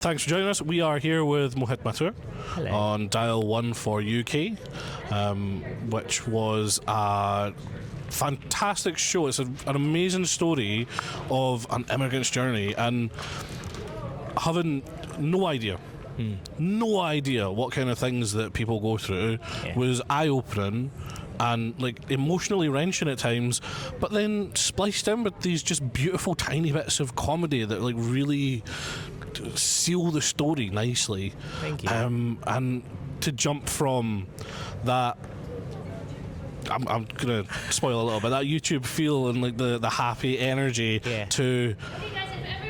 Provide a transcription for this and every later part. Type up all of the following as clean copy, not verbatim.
Thanks for joining us. We are here with Mohit Mathur Hello. on Dial 1 for UK, which was a fantastic show. It's an amazing story of an immigrant's journey, and having no idea what kind of things that people go through was eye-opening and like emotionally wrenching at times, but then spliced in with these just beautiful tiny bits of comedy that like really seal the story nicely. Thank you. And to jump from that, I'm gonna spoil a little bit, that YouTube feel and like the happy energy to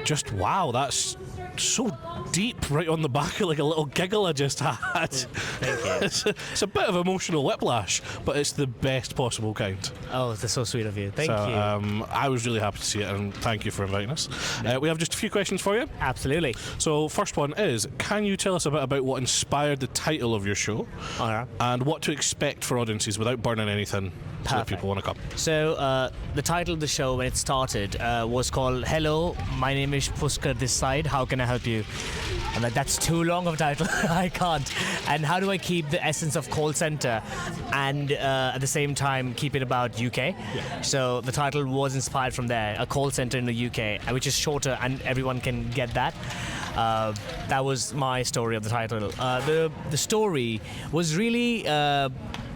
just wow, that's so deep right on the back of like a little giggle I just had. Thank you. It's a bit of emotional whiplash, but it's the best possible kind. Oh, that's so sweet of you. Thank you. I was really happy to see it, and thank you for inviting us. We have just a few questions for you. Absolutely. So first one is, can you tell us a bit about what inspired the title of your show and what to expect for audiences without burning anything so that people want to come? So the title of the show when it started was called Hello, my name is Puskar this side, how can I help you? I'm like, that's too long of a title. I can't. And how do I keep the essence of call center and at the same time keep it about UK? So the title was inspired from there, a call center in the UK, which is shorter and everyone can get that. That was my story of the title. The story was really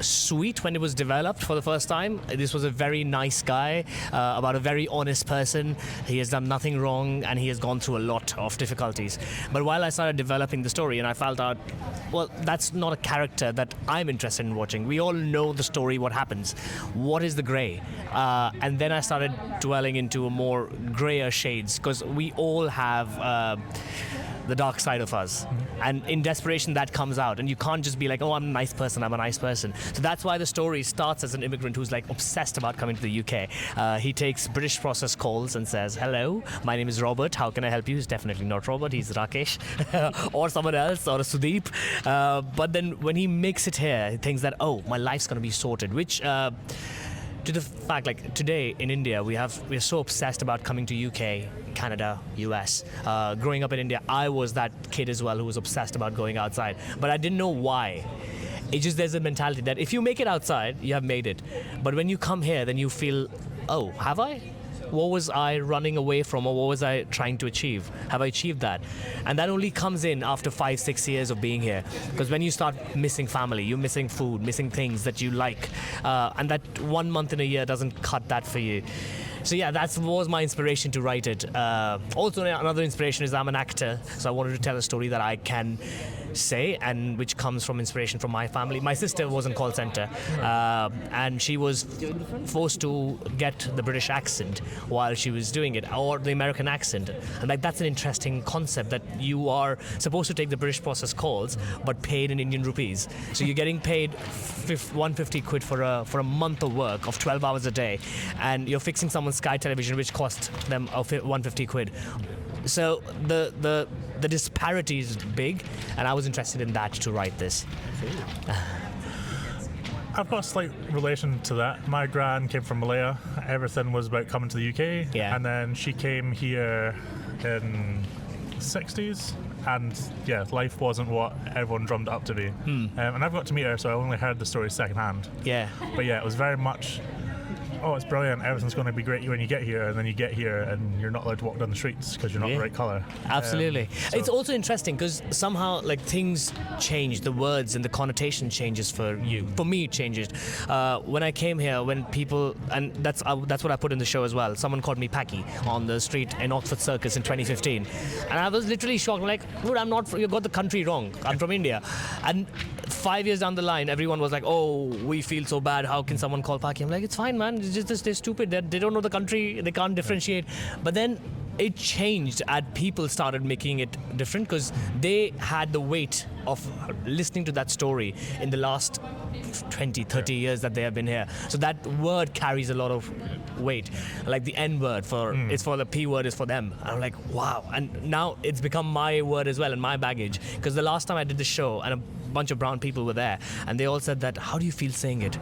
sweet when it was developed for the first time. This was a very nice guy, about a very honest person. He has done nothing wrong and he has gone through a lot of difficulties. But while I started developing the story and I felt out, well, that's not a character that I'm interested in watching. We all know the story, what happens. What is the grey? And then I started dwelling into a more grayer shades, because we all have the dark side of us, and in desperation that comes out, and you can't just be like, oh, I'm a nice person, so that's why the story starts as an immigrant who's like obsessed about coming to the UK. He takes British process calls and says, hello, my name is Robert, how can I help you? He's definitely not Robert, he's Rakesh or someone else, or a Sudeep, but then when he makes it here, he thinks that, oh, my life's gonna be sorted, which to the fact, like today in India, we're so obsessed about coming to UK, Canada, US. Growing up in India, I was that kid as well who was obsessed about going outside, but I didn't know why. It's just there's a mentality that if you make it outside, you have made it. But when you come here, then you feel, oh, have I? What was I running away from, or what was I trying to achieve? Have I achieved that? And that only comes in after 5-6 years of being here. Because when you start missing family, you're missing food, missing things that you like. And that 1 month in a year doesn't cut that for you. So yeah, that was my inspiration to write it. Also, another inspiration is I'm an actor, so I wanted to tell a story that I can say, and which comes from inspiration from my family. My sister was in call center, and she was forced to get the British accent while she was doing it, or the American accent. And like, that's an interesting concept, that you are supposed to take the British process calls, but paid in Indian rupees. So you're getting paid 150 quid for a month of work of 12 hours a day, and you're fixing someone's Sky television, which cost them 150 quid. So the disparity is big, and I was interested in that to write this. I've got a slight relation to that. My gran came from Malaya. Everything was about coming to the UK, and then she came here in the 60s, and yeah, life wasn't what everyone drummed it up to be. And I've got to meet her, so I only heard the story secondhand. Yeah. But yeah, it was very much, oh, it's brilliant, everything's going to be great when you get here, and then you get here and you're not allowed to walk down the streets because you're not the right colour. Absolutely. It's also interesting because somehow like things change, the words and the connotation changes for you. For me, it changed. When I came here, when people, and that's what I put in the show as well, someone called me Packy on the street in Oxford Circus in 2015. And I was literally shocked, like, dude, I'm not, you got the country wrong. I'm from India. And 5 years down the line, everyone was like, oh, we feel so bad, how can someone call Packy? I'm like, it's fine, man, it's just they're stupid, they don't know the country, they can't differentiate. But then it changed and people started making it different because they had the weight of listening to that story in the last 20-30 years that they have been here. So that word carries a lot of weight, like the N word it's for the P word is for them. And I'm like, wow. And now it's become my word as well and my baggage, because the last time I did the show and a bunch of brown people were there and they all said that, how do you feel saying it?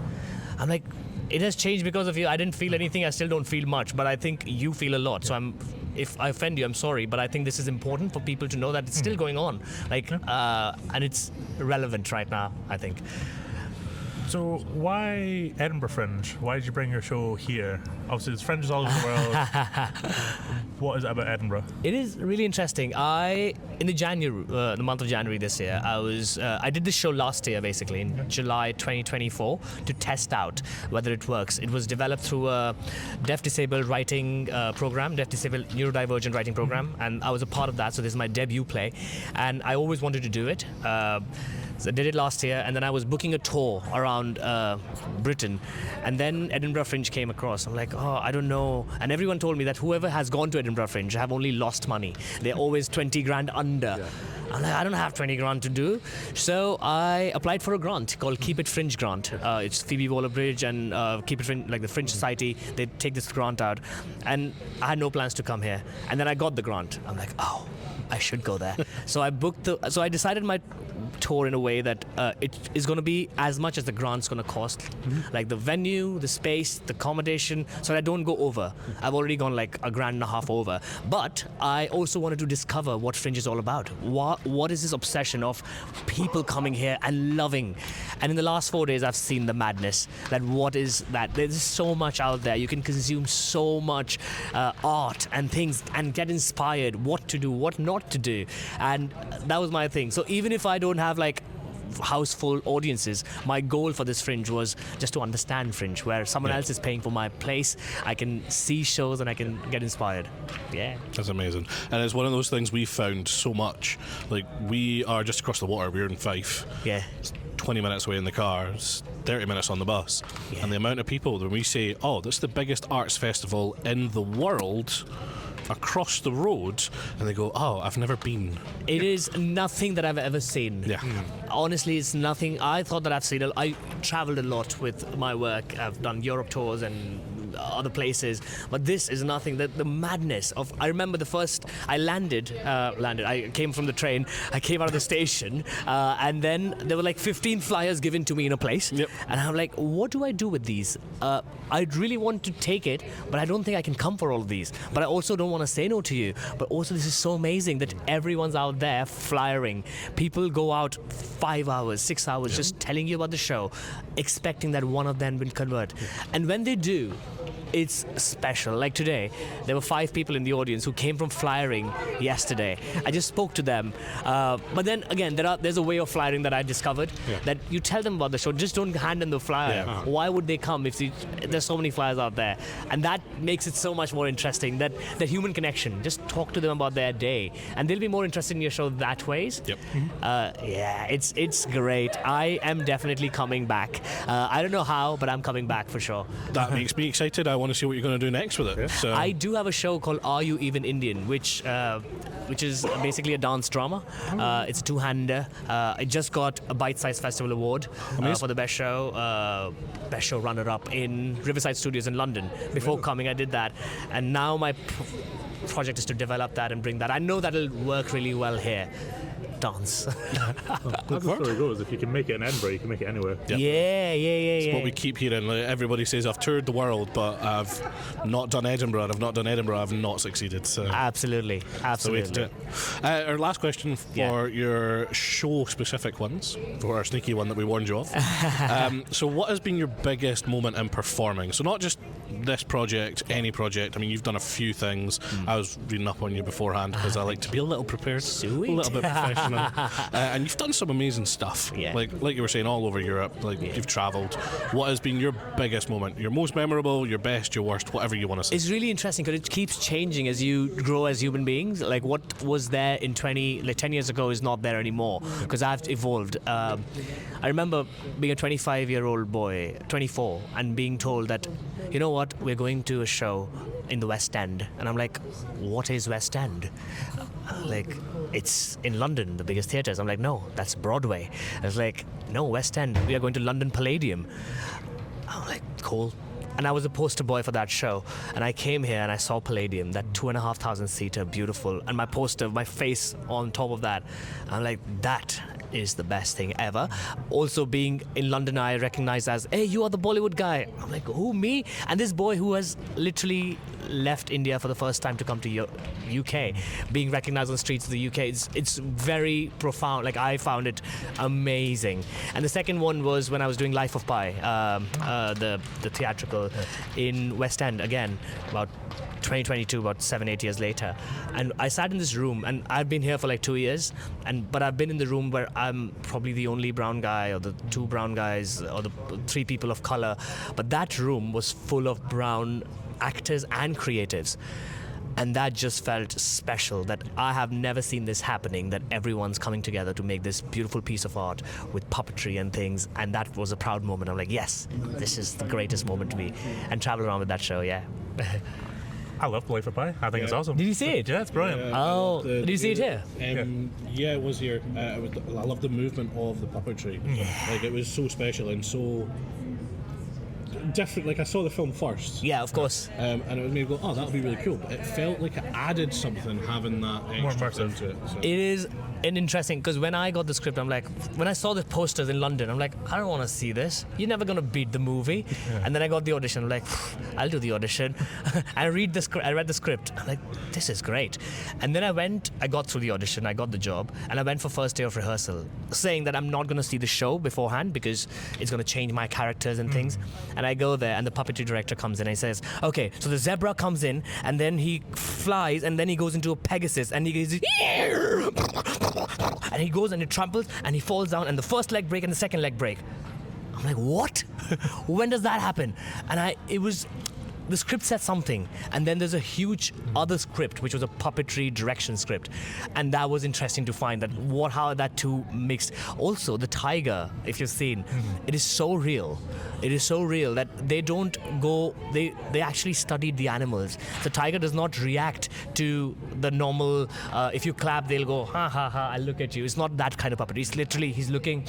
I'm like, it has changed because of you. I didn't feel anything. I still don't feel much, but I think you feel a lot. So I'm if I offend you, I'm sorry, but I think this is important for people to know that it's still going on. And it's relevant right now, I think. So why Edinburgh Fringe? Why did you bring your show here? Obviously, there's Fringes all over the world. What is it about Edinburgh? It is really interesting. In the month of January this year, I did this show last year, basically, in July 2024, to test out whether it works. It was developed through a deaf-disabled writing program, deaf-disabled neurodivergent writing program, and I was a part of that, so this is my debut play, and I always wanted to do it. So I did it last year, and then I was booking a tour around Britain, and then Edinburgh Fringe came across. I'm like, oh, I don't know. And everyone told me that whoever has gone to Edinburgh Fringe have only lost money. They're always 20 grand under. Yeah. I'm like, I don't have 20 grand to do. So I applied for a grant called Keep It Fringe grant. It's Phoebe Waller-Bridge and Keep It Fringe, like the Fringe Society. They take this grant out, and I had no plans to come here. And then I got the grant. I'm like, oh, I should go there. So I decided my tour in a way that it is going to be as much as the grant's going to cost, like the venue, the space, the accommodation, so that I don't go over. I've already gone like $1.5 grand over, but I also wanted to discover what Fringe is all about. What is this obsession of people coming here and loving? And in the last 4 days, I've seen the madness. That what is that? There's so much out there. You can consume so much art and things and get inspired what to do, what not to do, and that was my thing. So even if I don't have like house full audiences, my goal for this Fringe was just to understand Fringe, where someone else is paying for my place. I can see shows and I can get inspired. Yeah, that's amazing. And it's one of those things we found so much. Like, we are just across the water. We're in Fife. Yeah, 20 minutes away in the car, 30 minutes on the bus. Yeah. And the amount of people, when we say, oh, this is the biggest arts festival in the world, across the road, and they go, oh, I've never been. It is nothing that I've ever seen. Yeah. Honestly, it's nothing I thought that I've seen. I traveled a lot with my work. I've done Europe tours and other places, but this is nothing. The madness of, I remember the first I landed, I came from the train, I came out of the station, and then there were like 15 flyers given to me in a place. Yep. And I'm like, what do I do with these? I really want to take it, but I don't think I can come for all of these. But I also don't want to say no to you. But also, this is so amazing that everyone's out there flyering. People go out 5 hours, 6 hours, just telling you about the show, expecting that one of them will convert. And when they do, it's special. Like today, there were 5 people in the audience who came from flyering yesterday. I just spoke to them. But then again, there's a way of flyering that I discovered, that you tell them about the show, just don't hand them the flyer. Yeah. Why would they come if there's so many flyers out there? And that makes it so much more interesting, that human connection. Just talk to them about their day, and they'll be more interested in your show that ways. Yep. Yeah, it's great. I am definitely coming back. I don't know how, but I'm coming back for sure. That makes me excited. I want to see what you're going to do next with it. Yeah. So I do have a show called Are You Even Indian, which is basically a dance drama. It's a two-hander. It just got a Bite Size Festival Award for the best show runner-up in Riverside Studios in London. Before coming, I did that, and now my project is to develop that and bring that. I know that'll work really well here. Dance. That's the story goes. If you can make it in Edinburgh, you can make it anywhere. Yep. Yeah. It's what we keep hearing. Like, everybody says, I've toured the world, but I've not done Edinburgh, and I've not done Edinburgh, I've not succeeded. So Absolutely. Our last question for your show-specific ones, for our sneaky one that we warned you of. So what has been your biggest moment in performing? So not just this project, any project. I mean, you've done a few things. I was reading up on you beforehand because I like to be a little prepared, Sweet. a little bit professional. And you've done some amazing stuff. Yeah. Like you were saying, all over Europe. You've travelled. What has been your biggest moment? Your most memorable, your best, your worst, whatever you want to say. It's really interesting because it keeps changing as you grow as human beings. Like what was there in 10 years ago is not there anymore because I've evolved. I remember being a 25-year-old boy, 24, and being told that, you know what, we're going to a show in the West End. And I'm like, what is West End? Like, it's in London, the biggest theatres. I'm like, no, that's Broadway. I was like, no, West End, we are going to London Palladium. I'm like, cool. And I was a poster boy for that show. And I came here and I saw Palladium, that 2,500 seater, beautiful. And my poster, my face on top of that. I'm like, that is the best thing ever. Also, being in London, I recognized as, hey, you are the Bollywood guy. I'm like, who, me? And this boy who has literally left India for the first time to come to UK, being recognized on the streets of the UK, it's very profound. Like, I found it amazing. And the second one was when I was doing Life of Pi, the theatrical in West End, again, about 2022, about 7-8 years later. And I sat in this room, and I've been here for like 2 years, but I've been in the room where I'm probably the only brown guy, or the 2 brown guys, or the 3 people of color. But that room was full of brown actors and creatives. And that just felt special, that I have never seen this happening, that everyone's coming together to make this beautiful piece of art with puppetry and things. And that was a proud moment. I'm like, yes, this is the greatest moment to be. And travel around with that show, yeah. I love Life of Pi. I think it's awesome. Did you see it? Yeah, it's brilliant. Did you see it here? Yeah, it was here. I love the movement of the puppetry. Yeah. Like, it was so special and so different. Like, I saw the film first. Yeah, of course. And it made me go, oh, that would be really cool. But it felt like it added something having that extra into it. So. It is an interesting, because when I got the script, I'm like, when I saw the posters in London, I'm like, I don't want to see this. You're never going to beat the movie. Yeah. And then I got the audition. I'm like, I'll do the audition. I read the script. I'm like, this is great. And then I got through the audition. I got the job. And I went for first day of rehearsal, saying that I'm not going to see the show beforehand because it's going to change my characters and things. And I go there, and the puppetry director comes in and he says, okay, so the zebra comes in, and then he flies, and then he goes into a Pegasus, and he goes, and he goes and he tramples and he falls down, and the first leg break and the second leg break. I'm like, what? When does that happen? And the script said something, and then there's a huge other script which was a puppetry direction script, and that was interesting to find that how that two mixed. Also, the tiger, if you've seen, it is so real. It is so real that they actually studied the animals. The tiger does not react to the normal, if you clap, they'll go, ha ha ha, I'll look at you. It's not that kind of puppet. He's looking,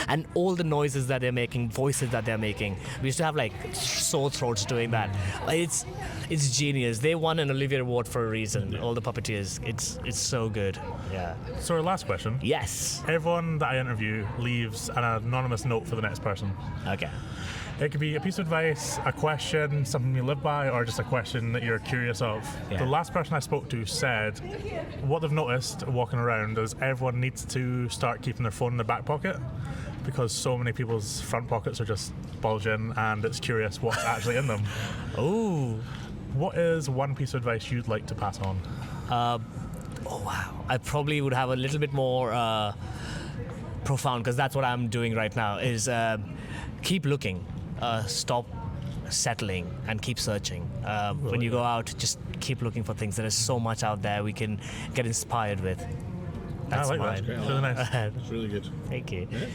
and all the noises that they're making, voices that they're making. We used to have like sore throats doing that. It's genius. They won an Olivier Award for a reason. All the puppeteers. It's so good. Yeah. So our last question. Yes. Everyone that I interview leaves an anonymous note for the next person. Okay. It could be a piece of advice, a question, something you live by, or just a question that you're curious of. Yeah. The last person I spoke to said what they've noticed walking around is everyone needs to start keeping their phone in their back pocket, because so many people's front pockets are just bulging, and it's curious what's actually in them. Oh. What is one piece of advice you'd like to pass on? Oh wow. I probably would have a little bit more profound, because that's what I'm doing right now, is keep looking. Stop settling and keep searching. When you go out, just keep looking for things. There is so much out there we can get inspired with. That's I like mine. that. It's really nice. It's really good. Thank you. Yeah.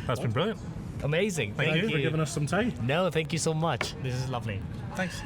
That's been brilliant. Amazing. Thank you for giving us some time. No, thank you so much. This is lovely. Thanks.